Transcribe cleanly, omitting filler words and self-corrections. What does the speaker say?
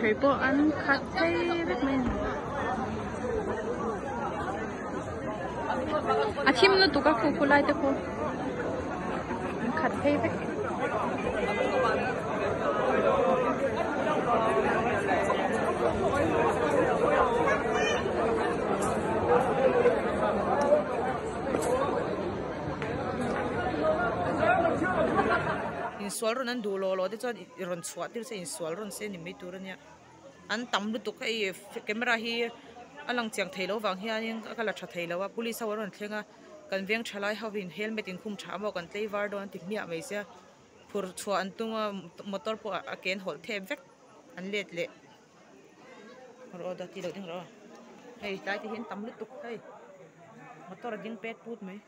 thấy bộ ăn khát thấy rất mình à chim nó tụ các khu lại được không khát thấy vậy in sual ron an du lo te chon ron chhuat tir se in sual ron se ni mi tur ania an tam lu tu kai camera hi alang chiang thailo wang hianin akala tha thailo wa police awar ron thlenga kan veng thalai hawin helmet in khum tha mo kan tlei war don ti mia mai sia phur chhuwa an tunga motor po a ken hol the vek an let le ro da ti lo ding ro hei tai ti hin tam lu tu kai motor ding pet put mai